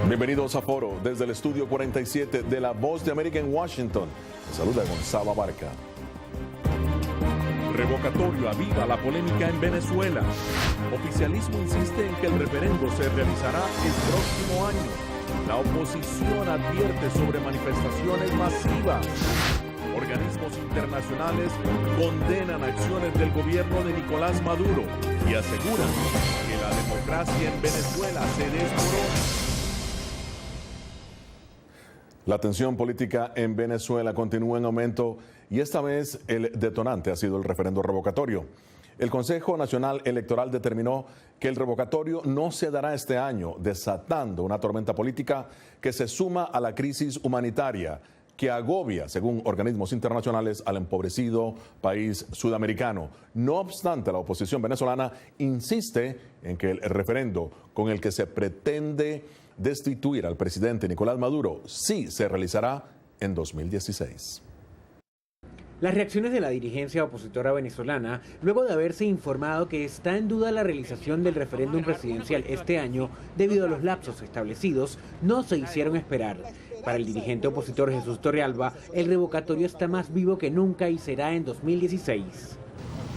Bienvenidos a Foro desde el estudio 47 de La Voz de América en Washington. Saluda Gonzalo Abarca. Revocatorio aviva la polémica en Venezuela. Oficialismo insiste en que el referendo se realizará el próximo año. La oposición advierte sobre manifestaciones masivas. Organismos internacionales condenan acciones del gobierno de Nicolás Maduro y aseguran que la democracia en Venezuela se desmorona. La tensión política en Venezuela continúa en aumento y esta vez el detonante ha sido el referendo revocatorio. El Consejo Nacional Electoral determinó que el revocatorio no se dará este año, desatando una tormenta política que se suma a la crisis humanitaria que agobia, según organismos internacionales, al empobrecido país sudamericano. No obstante, la oposición venezolana insiste en que el referendo con el que se pretende destituir al presidente Nicolás Maduro sí se realizará en 2016. Las reacciones de la dirigencia opositora venezolana, luego de haberse informado que está en duda la realización del referéndum presidencial este año debido a los lapsos establecidos, no se hicieron esperar. Para el dirigente opositor Jesús Torrealba, el revocatorio está más vivo que nunca y será en 2016.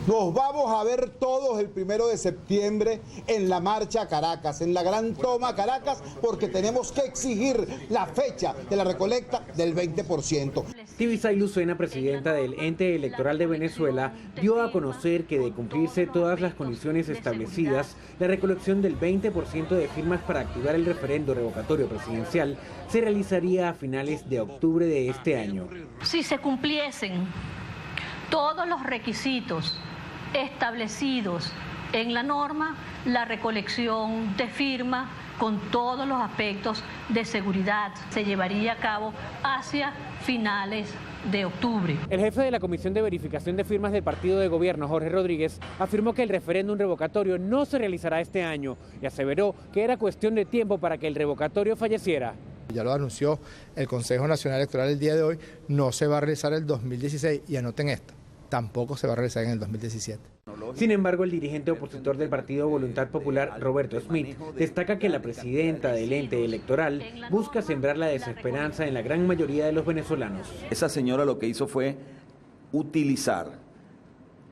Nos vamos a ver todos el 1 de septiembre en la marcha a Caracas, en la gran toma a Caracas, porque tenemos que exigir la fecha de la recolecta del 20%. Tibisay Lucena, presidenta del Ente Electoral de Venezuela, dio a conocer que de cumplirse todas las condiciones establecidas, la recolección del 20% de firmas para activar el referendo revocatorio presidencial se realizaría a finales de octubre de este año. Si se cumpliesen todos los requisitos establecidos en la norma, la recolección de firmas con todos los aspectos de seguridad se llevaría a cabo hacia finales de octubre. El jefe de la Comisión de Verificación de Firmas del Partido de Gobierno, Jorge Rodríguez, afirmó que el referéndum revocatorio no se realizará este año y aseveró que era cuestión de tiempo para que el revocatorio falleciera. Ya lo anunció el Consejo Nacional Electoral el día de hoy, no se va a realizar el 2016 y anoten esto, tampoco se va a realizar en el 2017. Sin embargo, el dirigente opositor del Partido Voluntad Popular, Roberto Smith, destaca que la presidenta del ente electoral busca sembrar la desesperanza en la gran mayoría de los venezolanos. Esa señora lo que hizo fue utilizar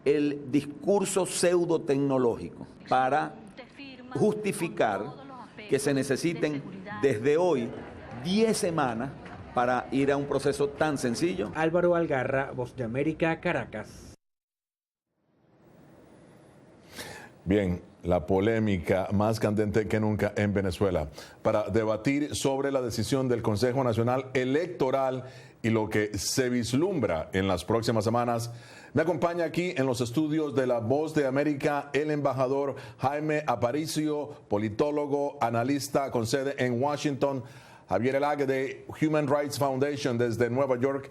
el discurso pseudo-tecnológico para justificar que se necesiten desde hoy 10 semanas para ir a un proceso tan sencillo. Álvaro Algarra, Voz de América, Caracas. Bien, la polémica más candente que nunca en Venezuela para debatir sobre la decisión del Consejo Nacional Electoral y lo que se vislumbra en las próximas semanas. Me acompaña aquí en los estudios de La Voz de América el embajador Jaime Aparicio, politólogo, analista con sede en Washington, Javier Elague de Human Rights Foundation desde Nueva York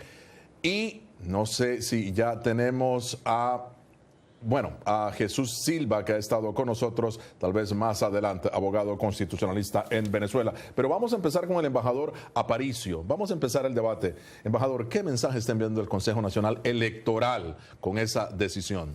y no sé si ya tenemos a Jesús Silva, que ha estado con nosotros, tal vez más adelante, abogado constitucionalista en Venezuela. Pero vamos a empezar con el embajador Aparicio. Vamos a empezar el debate. Embajador, ¿qué mensaje está enviando el Consejo Nacional Electoral con esa decisión?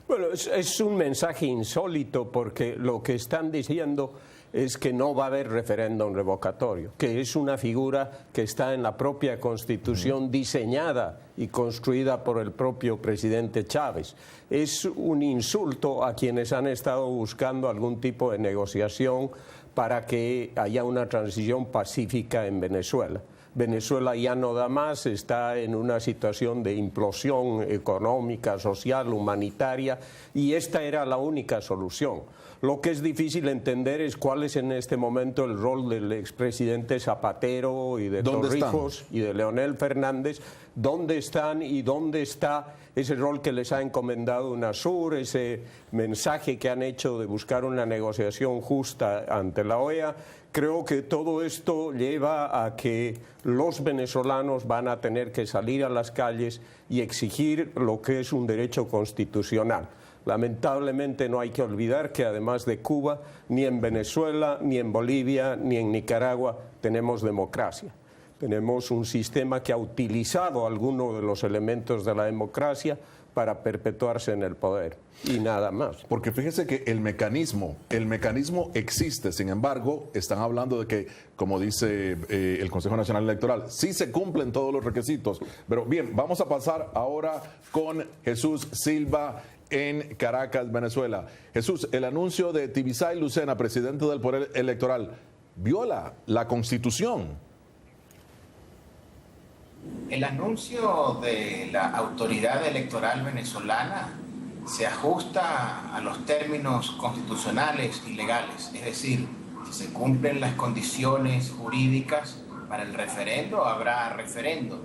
Bueno, es un mensaje insólito porque lo que están diciendo es que no va a haber referéndum revocatorio, que es una figura que está en la propia Constitución diseñada y construida por el propio presidente Chávez. Es un insulto a quienes han estado buscando algún tipo de negociación para que haya una transición pacífica en Venezuela. Venezuela ya no da más, está en una situación de implosión económica, social, humanitaria, y esta era la única solución. Lo que es difícil entender es cuál es en este momento el rol del expresidente Zapatero y de Torrijos y de Leonel Fernández. ¿Dónde están y dónde está ese rol que les ha encomendado UNASUR, ese mensaje que han hecho de buscar una negociación justa ante la OEA? Creo que todo esto lleva a que los venezolanos van a tener que salir a las calles y exigir lo que es un derecho constitucional. Lamentablemente no hay que olvidar que además de Cuba, ni en Venezuela, ni en Bolivia, ni en Nicaragua tenemos democracia. Tenemos un sistema que ha utilizado algunos de los elementos de la democracia para perpetuarse en el poder y nada más. Porque fíjese que el mecanismo existe, sin embargo, están hablando de que, como dice el Consejo Nacional Electoral, sí se cumplen todos los requisitos. Pero bien, vamos a pasar ahora con Jesús Silva en Caracas, Venezuela. Jesús, el anuncio de Tibisay Lucena, presidente del Poder Electoral, viola la Constitución. El anuncio de la autoridad electoral venezolana se ajusta a los términos constitucionales y legales, es decir, si se cumplen las condiciones jurídicas para el referendo, habrá referendo.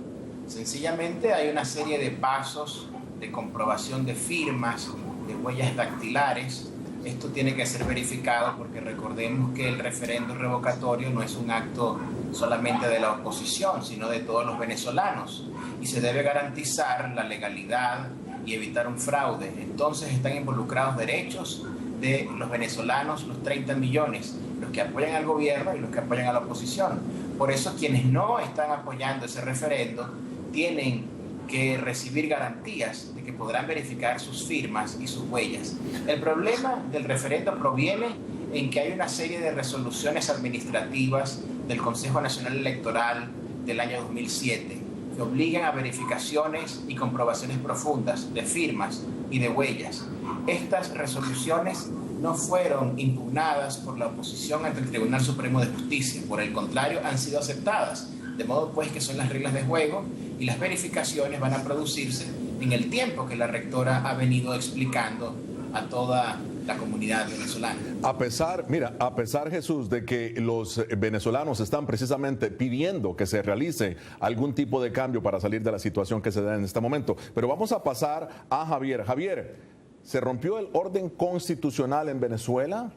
Sencillamente hay una serie de pasos de comprobación de firmas, de huellas dactilares. Esto tiene que ser verificado porque recordemos que el referendo revocatorio no es un acto solamente de la oposición, sino de todos los venezolanos. Y se debe garantizar la legalidad y evitar un fraude. Entonces están involucrados derechos de los venezolanos, los 30 millones, los que apoyan al gobierno y los que apoyan a la oposición. Por eso quienes no están apoyando ese referendo tienen que recibir garantías de que podrán verificar sus firmas y sus huellas. El problema del referendo proviene en que hay una serie de resoluciones administrativas del Consejo Nacional Electoral del año 2007 que obligan a verificaciones y comprobaciones profundas de firmas y de huellas. Estas resoluciones no fueron impugnadas por la oposición ante el Tribunal Supremo de Justicia, por el contrario, han sido aceptadas, de modo pues que son las reglas de juego y las verificaciones van a producirse en el tiempo que la rectora ha venido explicando a toda la comunidad venezolana. A pesar, Jesús, de que los venezolanos están precisamente pidiendo que se realice algún tipo de cambio para salir de la situación que se da en este momento. Pero vamos a pasar a Javier. Javier, ¿se rompió el orden constitucional en Venezuela?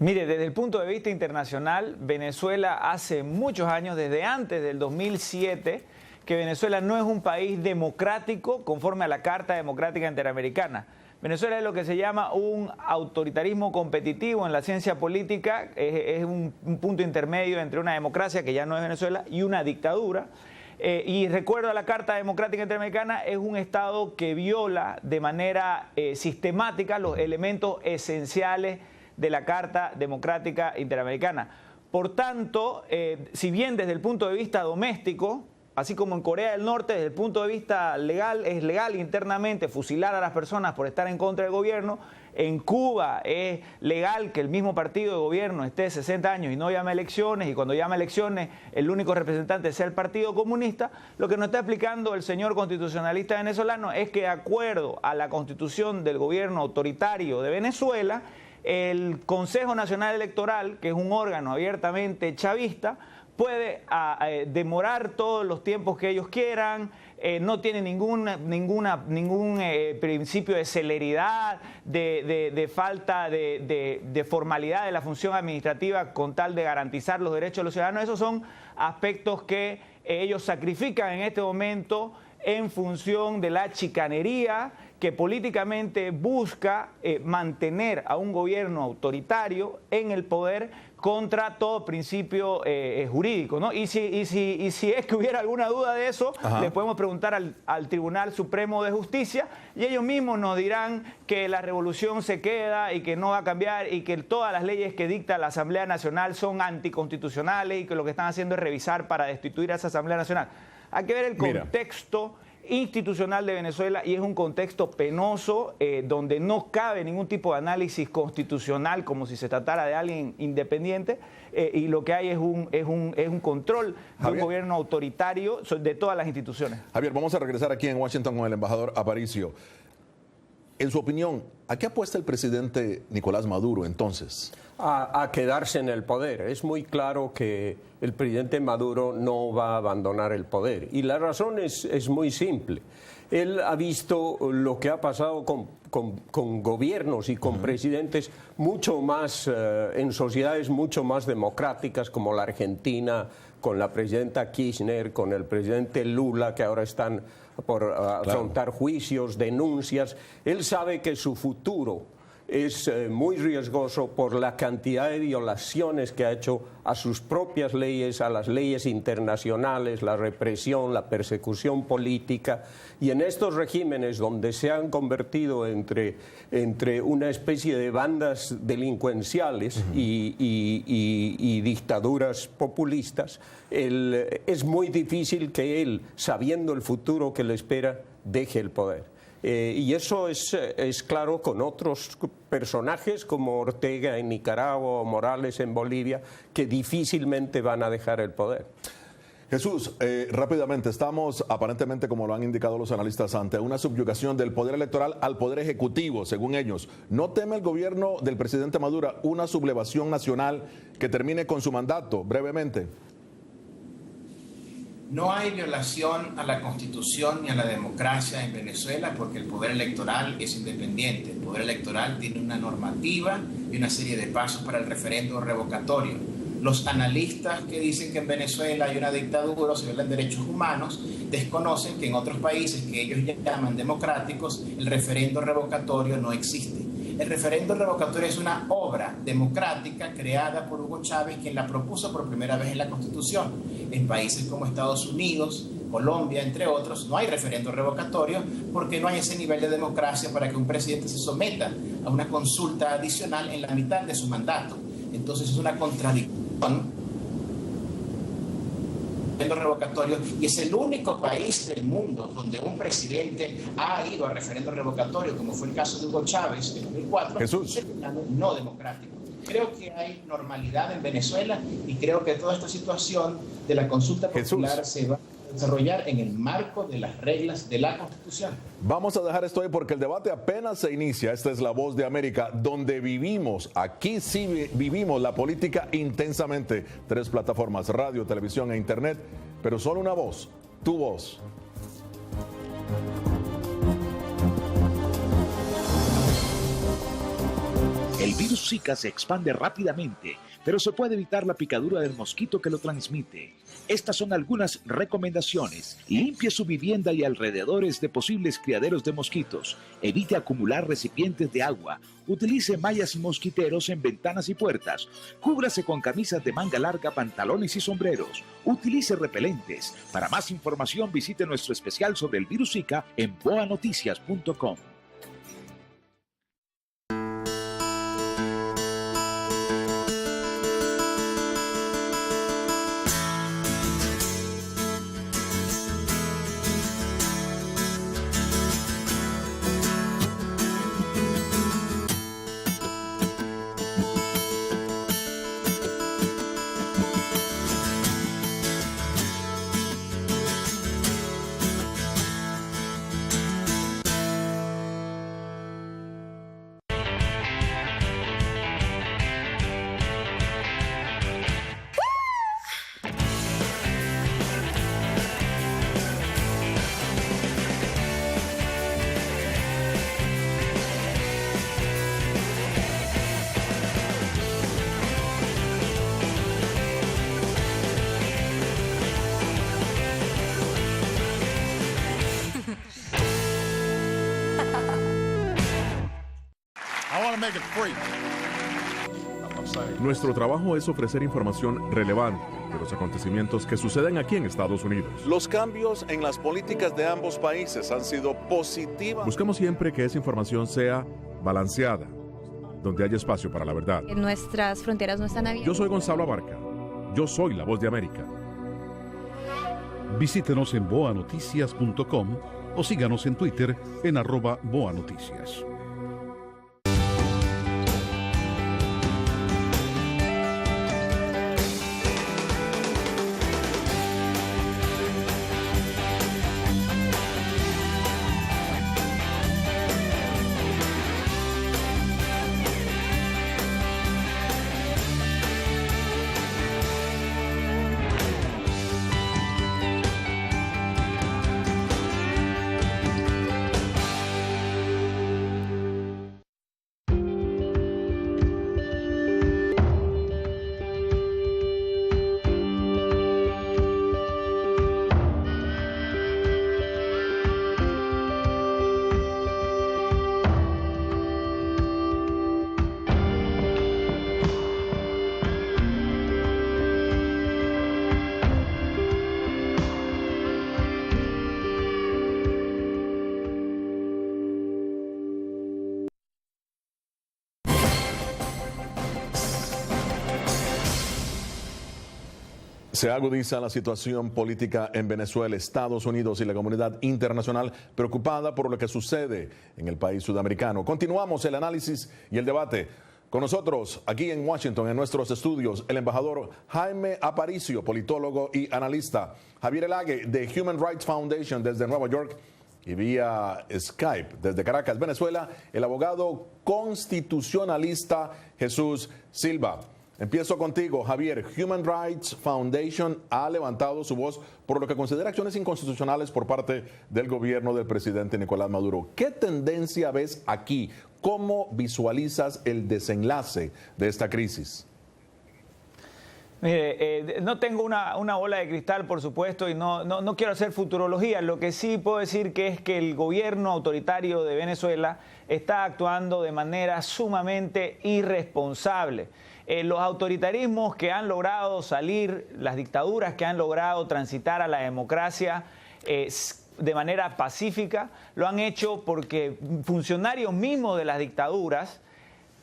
Mire, desde el punto de vista internacional, Venezuela hace muchos años, desde antes del 2007, que Venezuela no es un país democrático conforme a la Carta Democrática Interamericana. Venezuela es lo que se llama un autoritarismo competitivo en la ciencia política, es un punto intermedio entre una democracia, que ya no es Venezuela, y una dictadura. Y recuerdo a la Carta Democrática Interamericana, es un Estado que viola de manera sistemática los elementos esenciales de la Carta Democrática Interamericana. Por tanto, si bien desde el punto de vista doméstico, así como en Corea del Norte, desde el punto de vista legal, es legal internamente fusilar a las personas por estar en contra del gobierno, en Cuba es legal que el mismo partido de gobierno esté 60 años y no llame elecciones, y cuando llama elecciones el único representante sea el Partido Comunista. Lo que nos está explicando el señor constitucionalista venezolano es que, de acuerdo a la constitución del gobierno autoritario de Venezuela, el Consejo Nacional Electoral, que es un órgano abiertamente chavista, puede demorar todos los tiempos que ellos quieran, no tiene ningún principio de celeridad, de falta de formalidad de la función administrativa con tal de garantizar los derechos de los ciudadanos. Esos son aspectos que ellos sacrifican en este momento en función de la chicanería que políticamente busca mantener a un gobierno autoritario en el poder contra todo principio jurídico, ¿no? Y si es que hubiera alguna duda de eso, le podemos preguntar al Tribunal Supremo de Justicia y ellos mismos nos dirán que la revolución se queda y que no va a cambiar y que todas las leyes que dicta la Asamblea Nacional son anticonstitucionales y que lo que están haciendo es revisar para destituir a esa Asamblea Nacional. Hay que ver el contexto institucional de Venezuela y es un contexto penoso donde no cabe ningún tipo de análisis constitucional como si se tratara de alguien independiente y lo que hay es un control de un gobierno autoritario de todas las instituciones. Javier, vamos a regresar aquí en Washington con el embajador Aparicio. En su opinión, ¿a qué apuesta el presidente Nicolás Maduro entonces? A quedarse en el poder. Es muy claro que el presidente Maduro no va a abandonar el poder. Y la razón es muy simple. Él ha visto lo que ha pasado con gobiernos y con presidentes mucho más, en sociedades mucho más democráticas como la Argentina, con la presidenta Kirchner, con el presidente Lula, que ahora están por afrontar juicios, denuncias. Él sabe que su futuro es muy riesgoso por la cantidad de violaciones que ha hecho a sus propias leyes, a las leyes internacionales, la represión, la persecución política. Y en estos regímenes donde se han convertido entre una especie de bandas delincuenciales y dictaduras populistas, es muy difícil que él, sabiendo el futuro que le espera, deje el poder. Y eso es claro con otros personajes como Ortega en Nicaragua o Morales en Bolivia, que difícilmente van a dejar el poder. Jesús, rápidamente, estamos aparentemente, como lo han indicado los analistas, ante una subyugación del poder electoral al poder ejecutivo, según ellos. ¿No teme el gobierno del presidente Maduro una sublevación nacional que termine con su mandato? Brevemente. No hay violación a la Constitución ni a la democracia en Venezuela porque el poder electoral es independiente. El poder electoral tiene una normativa y una serie de pasos para el referendo revocatorio. Los analistas que dicen que en Venezuela hay una dictadura o se violan derechos humanos desconocen que en otros países que ellos llaman democráticos el referendo revocatorio no existe. El referendo revocatorio es una obra democrática creada por Hugo Chávez, quien la propuso por primera vez en la Constitución. En países como Estados Unidos, Colombia, entre otros, no hay referendo revocatorio porque no hay ese nivel de democracia para que un presidente se someta a una consulta adicional en la mitad de su mandato. Entonces es una contradicción revocatorio y es el único país del mundo donde un presidente ha ido a referendo revocatorio, como fue el caso de Hugo Chávez en 2004, Jesús. no democrático. Creo que hay normalidad en Venezuela y creo que toda esta situación de la consulta popular se va a desarrollar en el marco de las reglas de la Constitución. Vamos a dejar esto ahí porque el debate apenas se inicia. Esta es La Voz de América, donde vivimos, aquí sí vivimos la política intensamente. 3 plataformas, radio, televisión e internet, pero solo una voz, tu voz. El virus Zika se expande rápidamente, pero se puede evitar la picadura del mosquito que lo transmite. Estas son algunas recomendaciones. Limpie su vivienda y alrededores de posibles criaderos de mosquitos. Evite acumular recipientes de agua. Utilice mallas y mosquiteros en ventanas y puertas. Cúbrase con camisas de manga larga, pantalones y sombreros. Utilice repelentes. Para más información visite nuestro especial sobre el virus Zika en boanoticias.com. Nuestro trabajo es ofrecer información relevante de los acontecimientos que suceden aquí en Estados Unidos. Los cambios en las políticas de ambos países han sido positivas. Buscamos siempre que esa información sea balanceada, donde haya espacio para la verdad. Nuestras fronteras no están abiertas. Yo soy Gonzalo Abarca. Yo soy La Voz de América. Visítenos en boanoticias.com o síganos en Twitter en @boanoticias. Se agudiza la situación política en Venezuela, Estados Unidos y la comunidad internacional preocupada por lo que sucede en el país sudamericano. Continuamos el análisis y el debate. Con nosotros, aquí en Washington, en nuestros estudios, el embajador Jaime Aparicio, politólogo y analista, Javier Elague, de Human Rights Foundation desde Nueva York, y vía Skype desde Caracas, Venezuela, el abogado constitucionalista Jesús Silva. Empiezo contigo, Javier. Human Rights Foundation ha levantado su voz por lo que considera acciones inconstitucionales por parte del gobierno del presidente Nicolás Maduro. ¿Qué tendencia ves aquí? ¿Cómo visualizas el desenlace de esta crisis? Mire, no tengo una bola de cristal, por supuesto, y no quiero hacer futurología. Lo que sí puedo decir que es que el gobierno autoritario de Venezuela está actuando de manera sumamente irresponsable. Los autoritarismos que han logrado salir, las dictaduras que han logrado transitar a la democracia de manera pacífica, lo han hecho porque funcionarios mismos de las dictaduras,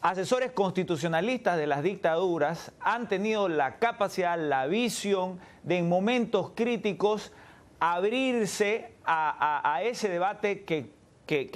asesores constitucionalistas de las dictaduras, han tenido la capacidad, la visión de en momentos críticos abrirse a ese debate que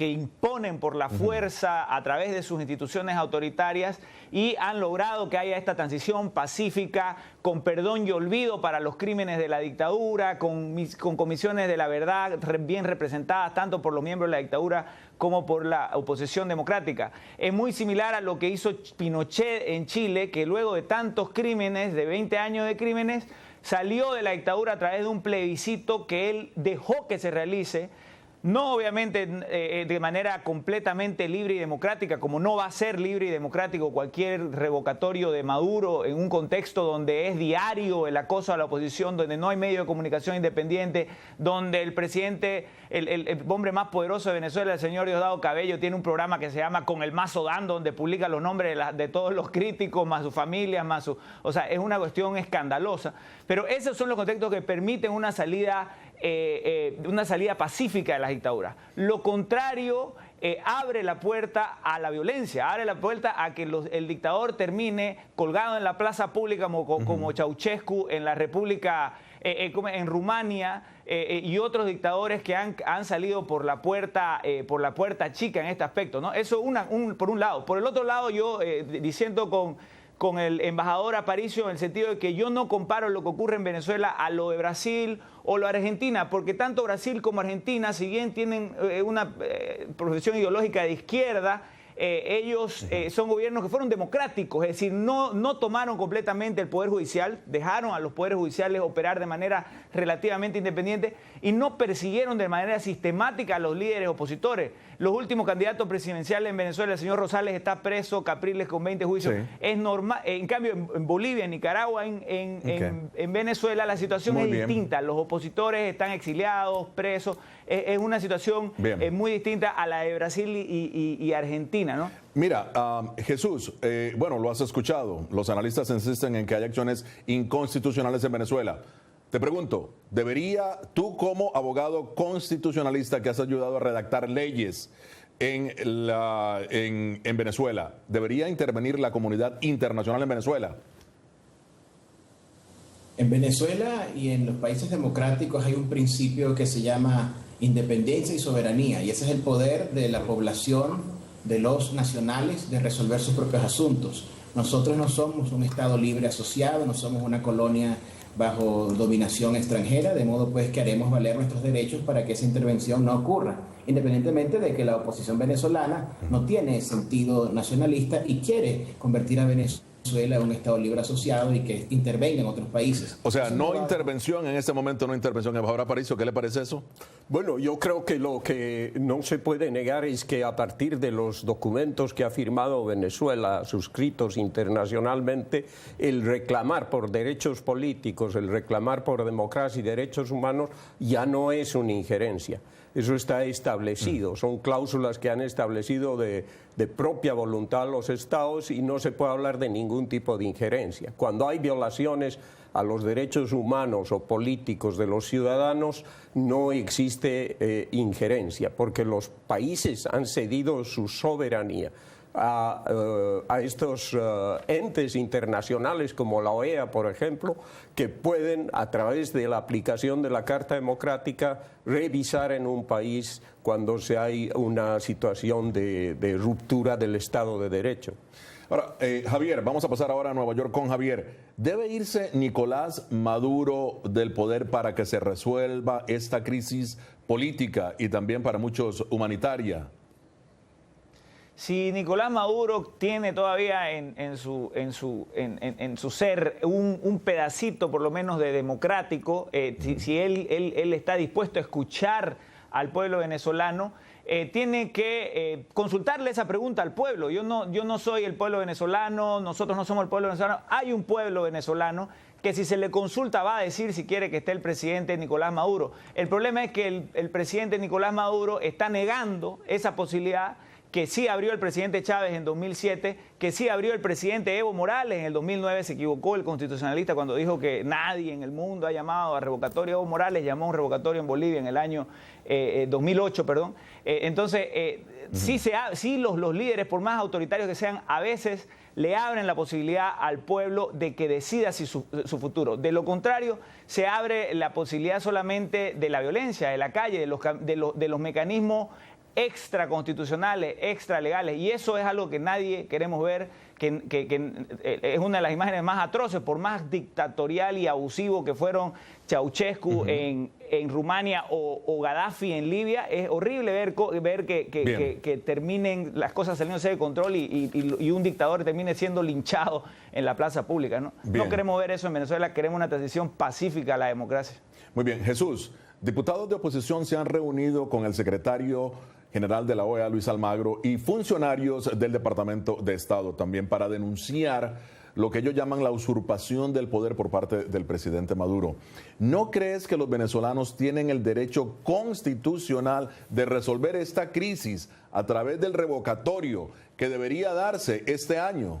imponen por la fuerza a través de sus instituciones autoritarias, y han logrado que haya esta transición pacífica, con perdón y olvido para los crímenes de la dictadura, con comisiones de la verdad bien representadas tanto por los miembros de la dictadura como por la oposición democrática. Es muy similar a lo que hizo Pinochet en Chile, que luego de tantos crímenes, de 20 años de crímenes, salió de la dictadura a través de un plebiscito que él dejó que se realice. No obviamente de manera completamente libre y democrática, como no va a ser libre y democrático cualquier revocatorio de Maduro en un contexto donde es diario el acoso a la oposición, donde no hay medio de comunicación independiente, donde el presidente, el hombre más poderoso de Venezuela, el señor Diosdado Cabello, tiene un programa que se llama Con el Mazo Dando, donde publica los nombres de todos los críticos, más sus familias, más su... O sea, es una cuestión escandalosa. Pero esos son los contextos que permiten una salida pacífica de las dictaduras. Lo contrario abre la puerta a la violencia, abre la puerta a que el dictador termine colgado en la plaza pública como Ceausescu en la República, en Rumania, y otros dictadores que han salido por la puerta chica en este aspecto, ¿no? Eso por un lado. Por el otro lado, yo diciendo con el embajador Aparicio, en el sentido de que yo no comparo lo que ocurre en Venezuela a lo de Brasil o lo de Argentina, porque tanto Brasil como Argentina, si bien tienen una profesión ideológica de izquierda, ellos son gobiernos que fueron democráticos, es decir, no tomaron completamente el Poder Judicial, dejaron a los poderes judiciales operar de manera relativamente independiente y no persiguieron de manera sistemática a los líderes opositores. Los últimos candidatos presidenciales en Venezuela, el señor Rosales está preso, Capriles con 20 juicios. Sí. Es normal. En cambio, en Bolivia, en Nicaragua, en Venezuela, la situación es distinta. Los opositores están exiliados, presos. Es una situación muy distinta a la de Brasil y Argentina, ¿no? Mira, Jesús, bueno, lo has escuchado. Los analistas insisten en que hay acciones inconstitucionales en Venezuela. Te pregunto, ¿debería tú como abogado constitucionalista que has ayudado a redactar leyes en Venezuela, ¿debería intervenir la comunidad internacional en Venezuela? En Venezuela y en los países democráticos hay un principio que se llama independencia y soberanía, y ese es el poder de la población, de los nacionales, de resolver sus propios asuntos. Nosotros no somos un Estado libre asociado, no somos una colonia bajo dominación extranjera, de modo pues que haremos valer nuestros derechos para que esa intervención no ocurra, independientemente de que la oposición venezolana no tiene sentido nacionalista y quiere convertir a Venezuela en un Estado libre asociado y que intervenga en otros países. O sea, no intervención en este momento, no intervención. Embajador Aparicio, ¿qué le parece eso? Bueno, yo creo que lo que no se puede negar es que a partir de los documentos que ha firmado Venezuela, suscritos internacionalmente, el reclamar por derechos políticos, el reclamar por democracia y derechos humanos ya no es una injerencia. Eso está establecido, son cláusulas que han establecido de propia voluntad los estados y no se puede hablar de ningún tipo de injerencia. Cuando hay violaciones a los derechos humanos o políticos de los ciudadanos, no existe injerencia, porque los países han cedido su soberanía. a estos entes internacionales como la OEA, por ejemplo, que pueden, a través de la aplicación de la Carta Democrática, revisar en un país cuando hay una situación de ruptura del Estado de Derecho. Ahora, Javier, vamos a pasar ahora a Nueva York con Javier. ¿Debe irse Nicolás Maduro del poder para que se resuelva esta crisis política y también para muchos humanitaria? Si Nicolás Maduro tiene todavía en su ser un pedacito por lo menos de democrático, si él está dispuesto a escuchar al pueblo venezolano, tiene que consultarle esa pregunta al pueblo. Yo no soy el pueblo venezolano, nosotros no somos el pueblo venezolano, hay un pueblo venezolano que si se le consulta va a decir si quiere que esté el presidente Nicolás Maduro. El problema es que el presidente Nicolás Maduro está negando esa posibilidad que sí abrió el presidente Chávez en 2007, que sí abrió el presidente Evo Morales en el 2009. Se equivocó el constitucionalista cuando dijo que nadie en el mundo ha llamado a revocatorio. Evo Morales llamó a un revocatorio en Bolivia en el año 2008, perdón. Entonces, sí los líderes, por más autoritarios que sean, a veces le abren la posibilidad al pueblo de que decida su futuro. De lo contrario, se abre la posibilidad solamente de la violencia, de la calle, de los mecanismos extraconstitucionales, extralegales, y eso es algo que nadie queremos ver, que es una de las imágenes más atroces, por más dictatorial y abusivo que fueron Ceausescu en Rumania o Gaddafi en Libia. Es horrible ver que terminen las cosas saliéndose de control y un dictador termine siendo linchado en la plaza pública, ¿no? No queremos ver eso en Venezuela, queremos una transición pacífica a la democracia. Muy bien, Jesús, diputados de oposición se han reunido con el secretario general de la OEA, Luis Almagro, y funcionarios del Departamento de Estado también para denunciar lo que ellos llaman la usurpación del poder por parte del presidente Maduro. ¿No crees que los venezolanos tienen el derecho constitucional de resolver esta crisis a través del revocatorio que debería darse este año?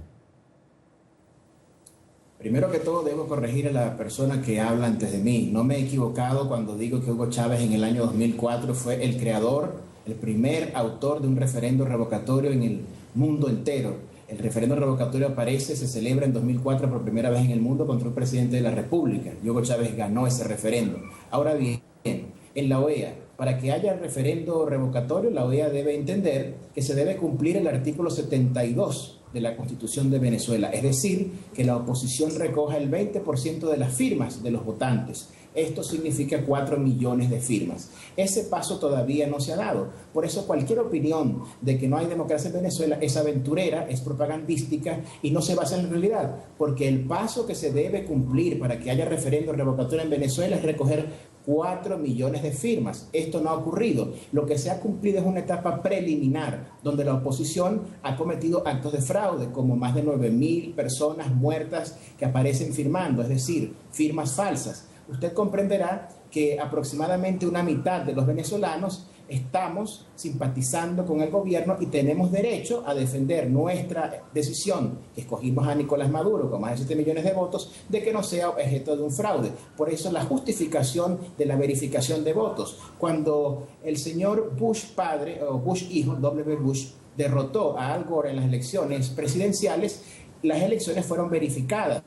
Primero que todo, debo corregir a la persona que habla antes de mí. No me he equivocado cuando digo que Hugo Chávez en el año 2004 fue el creador, el primer autor de un referendo revocatorio en el mundo entero. El referendo revocatorio se celebra en 2004 por primera vez en el mundo contra un presidente de la República. Hugo Chávez ganó ese referendo. Ahora bien, en la OEA, para que haya referendo revocatorio, la OEA debe entender que se debe cumplir el artículo 72 de la Constitución de Venezuela, es decir, que la oposición recoja el 20% de las firmas de los votantes. Esto significa 4 millones de firmas. Ese paso todavía no se ha dado. Por eso cualquier opinión de que no hay democracia en Venezuela es aventurera, es propagandística y no se basa en la realidad. Porque el paso que se debe cumplir para que haya referendo revocatorio en Venezuela es recoger 4 millones de firmas. Esto no ha ocurrido. Lo que se ha cumplido es una etapa preliminar, donde la oposición ha cometido actos de fraude, como más de 9.000 personas muertas que aparecen firmando, es decir, firmas falsas. Usted comprenderá que aproximadamente una mitad de los venezolanos estamos simpatizando con el gobierno y tenemos derecho a defender nuestra decisión, que escogimos a Nicolás Maduro con más de 7 millones de votos, de que no sea objeto de un fraude. Por eso la justificación de la verificación de votos. Cuando el señor Bush padre, o Bush hijo, W. Bush, derrotó a Al Gore en las elecciones presidenciales, las elecciones fueron verificadas.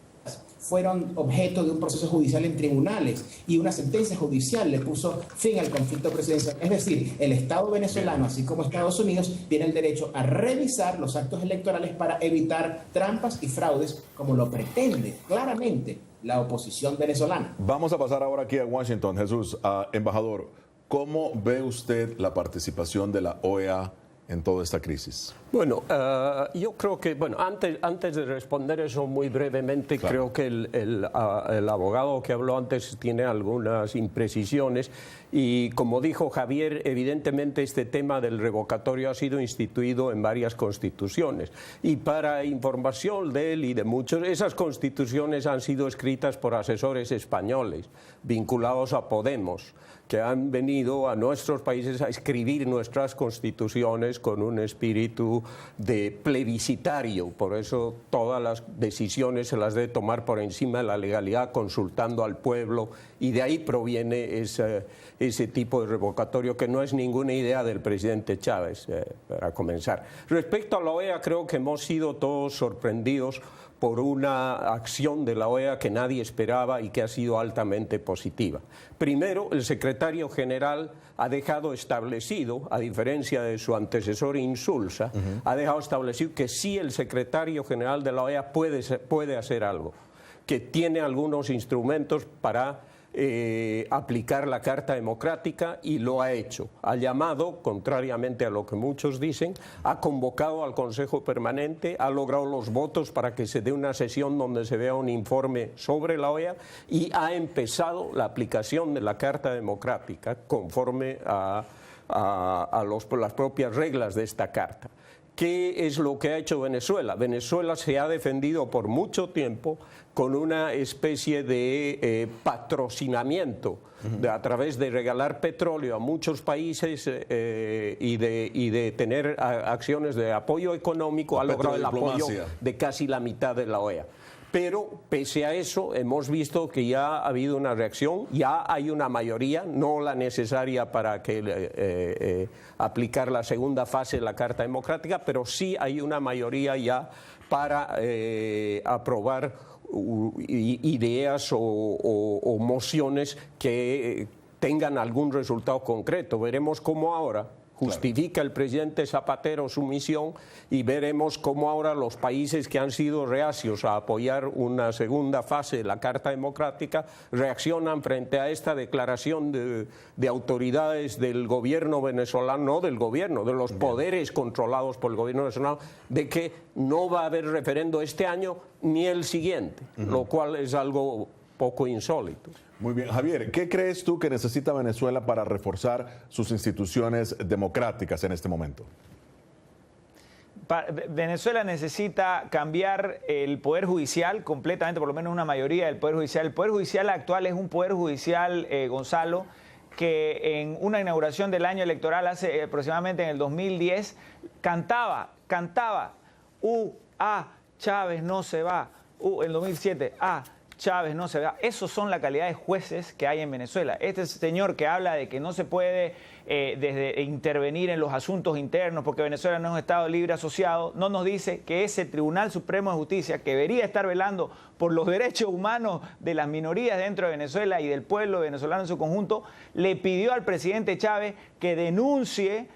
Fueron objeto de un proceso judicial en tribunales y una sentencia judicial le puso fin al conflicto presidencial. Es decir, el Estado venezolano, así como Estados Unidos, tiene el derecho a revisar los actos electorales para evitar trampas y fraudes, como lo pretende claramente la oposición venezolana. Vamos a pasar ahora aquí a Washington. Jesús, embajador, ¿cómo ve usted la participación de la OEA en toda esta crisis? Bueno, yo creo que, antes de responder eso muy brevemente, claro, creo que el abogado que habló antes tiene algunas imprecisiones y, como dijo Javier, evidentemente este tema del revocatorio ha sido instituido en varias constituciones y, para información de él y de muchos, esas constituciones han sido escritas por asesores españoles vinculados a Podemos, que han venido a nuestros países a escribir nuestras constituciones elecciones con un espíritu de plebiscitario, por eso todas las decisiones se las debe tomar por encima de la legalidad, consultando al pueblo, y de ahí proviene ese tipo de revocatorio que no es ninguna idea del presidente Chávez, para comenzar. Respecto a la OEA, creo que hemos sido todos sorprendidos por una acción de la OEA que nadie esperaba y que ha sido altamente positiva. Primero, el secretario general ha dejado establecido, a diferencia de su antecesor Insulza, ha dejado establecido que sí, el secretario general de la OEA puede hacer algo, que tiene algunos instrumentos para aplicar la Carta Democrática, y lo ha hecho. Ha llamado, contrariamente a lo que muchos dicen, ha convocado al Consejo Permanente, ha logrado los votos para que se dé una sesión donde se vea un informe sobre la OEA, y ha empezado la aplicación de la Carta Democrática conforme a las propias reglas de esta Carta. ¿Qué es lo que ha hecho Venezuela? Venezuela se ha defendido por mucho tiempo con una especie de patrocinamiento a través de regalar petróleo a muchos países y de tener acciones de apoyo económico. Ha logrado el apoyo de casi la mitad de la OEA. Pero pese a eso hemos visto que ya ha habido una reacción, ya hay una mayoría, no la necesaria para aplicar la segunda fase de la Carta Democrática, pero sí hay una mayoría ya para aprobar ideas o mociones que tengan algún resultado concreto. Veremos cómo ahora justifica el presidente Zapatero su misión, y veremos cómo ahora los países que han sido reacios a apoyar una segunda fase de la Carta Democrática reaccionan frente a esta declaración de autoridades del gobierno venezolano, no del gobierno, de los poderes controlados por el gobierno venezolano, de que no va a haber referendo este año ni el siguiente, lo cual es algo poco insólito. Muy bien. Javier, ¿qué crees tú que necesita Venezuela para reforzar sus instituciones democráticas en este momento? Venezuela necesita cambiar el Poder Judicial completamente, por lo menos una mayoría del Poder Judicial. El Poder Judicial actual es un Poder Judicial, Gonzalo, que en una inauguración del año electoral, hace aproximadamente en el 2010, cantaba, Chávez no se va, en 2007, Chávez no se va. Esos son la calidad de jueces que hay en Venezuela. Este señor que habla de que no se puede desde intervenir en los asuntos internos porque Venezuela no es un Estado libre asociado, no nos dice que ese Tribunal Supremo de Justicia, que debería estar velando por los derechos humanos de las minorías dentro de Venezuela y del pueblo venezolano en su conjunto, le pidió al presidente Chávez que denuncie,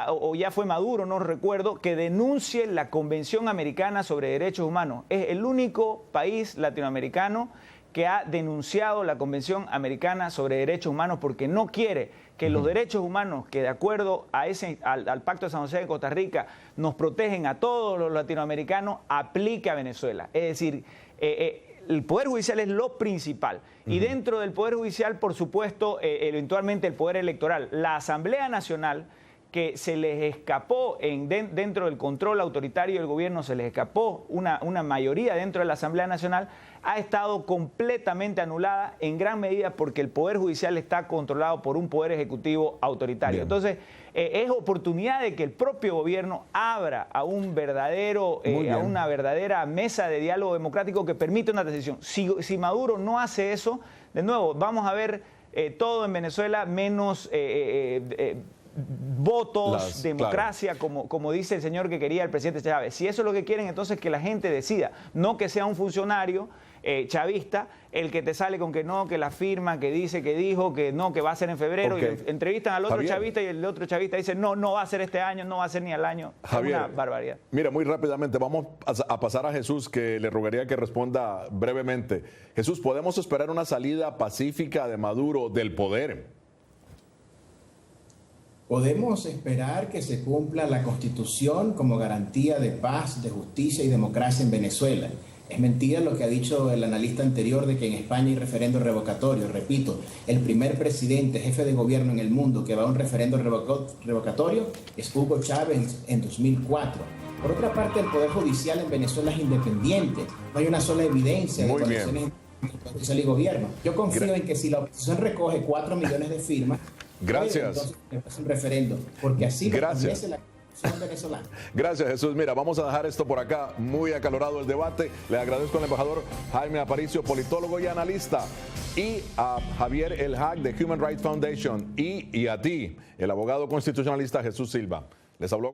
o ya fue Maduro, no recuerdo, que denuncie la Convención Americana sobre Derechos Humanos. Es el único país latinoamericano que ha denunciado la Convención Americana sobre Derechos Humanos porque no quiere que los derechos humanos que de acuerdo a al Pacto de San José de Costa Rica nos protegen a todos los latinoamericanos, aplique a Venezuela. Es decir, el Poder Judicial es lo principal. Y dentro del Poder Judicial, por supuesto, eventualmente el Poder Electoral. La Asamblea Nacional, que se les escapó dentro del control autoritario del gobierno, se les escapó una mayoría dentro de la Asamblea Nacional, ha estado completamente anulada en gran medida porque el Poder Judicial está controlado por un Poder Ejecutivo autoritario. Bien. Entonces, es oportunidad de que el propio gobierno abra a una verdadera mesa de diálogo democrático que permita una decisión. Si Maduro no hace eso, de nuevo, vamos a ver todo en Venezuela menos votos, democracia, claro, como dice el señor que quería el presidente Chávez. Si eso es lo que quieren, entonces que la gente decida, no que sea un funcionario chavista el que te sale con que no, que la firma, que dice, que dijo, que no, que va a ser en febrero, y entrevistan al otro Javier, chavista, y el otro chavista dice no va a ser este año, no va a ser ni al año. Javier, es una barbaridad. Mira, muy rápidamente vamos a pasar a Jesús, que le rogaría que responda brevemente. Jesús, ¿podemos esperar una salida pacífica de Maduro del poder? Podemos esperar que se cumpla la Constitución como garantía de paz, de justicia y democracia en Venezuela. Es mentira lo que ha dicho el analista anterior de que en España hay referendo revocatorio. Repito, el primer presidente, jefe de gobierno en el mundo que va a un referendo revocatorio es Hugo Chávez en 2004. Por otra parte, el Poder Judicial en Venezuela es independiente. No hay una sola evidencia de conexiones entre el Judicial y gobierno. Yo confío en que si la oposición recoge 4 millones de firmas, gracias, entonces es un referendo, porque así lo establece la Constitución Constitución venezolana. Gracias, Jesús. Mira, vamos a dejar esto por acá. Muy acalorado el debate. Le agradezco al embajador Jaime Aparicio, politólogo y analista, y a Javier El Hag de Human Rights Foundation, y a ti, el abogado constitucionalista Jesús Silva. Les habló